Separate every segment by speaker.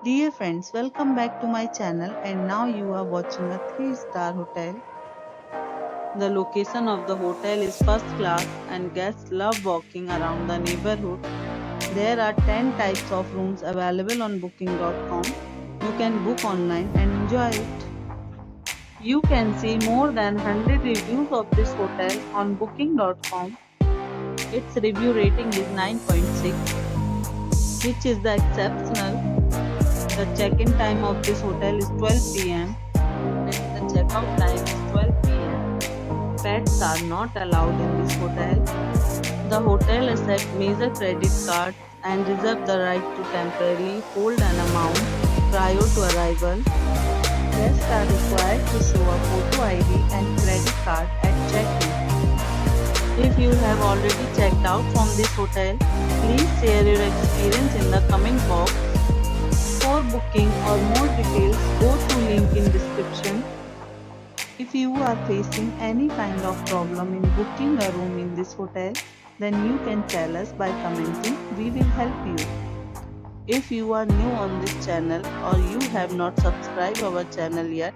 Speaker 1: Dear friends, welcome back to my channel and now you are watching a 3-star hotel. The location of the hotel is first class and guests love walking around the neighborhood. There are 10 types of rooms available on booking.com. You can book online and enjoy it. You can see more than 100 reviews of this hotel on booking.com. Its review rating is 9.6, which is the exceptional. The check-in time of this hotel is 12 p.m. and the checkout time is 12 p.m. Pets are not allowed in this hotel. The hotel accepts major credit cards and reserves the right to temporarily hold an amount prior to arrival. Guests are required to show a photo ID and credit card at check-in. If you have already checked out from this hotel, please share your experience in the comment box. For booking or more details, go to link in description. If you are facing any kind of problem in booking a room in this hotel, then you can tell us by commenting. We will help you. If you are new on this channel or you have not subscribed our channel yet,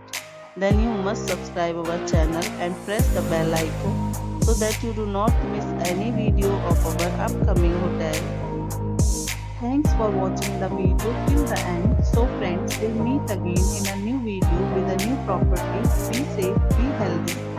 Speaker 1: then you must subscribe our channel and press the bell icon so that you do not miss any video of our upcoming hotel. Thanks for watching the video till the end. So friends, we'll meet again in a new video with a new property. Be safe, be healthy.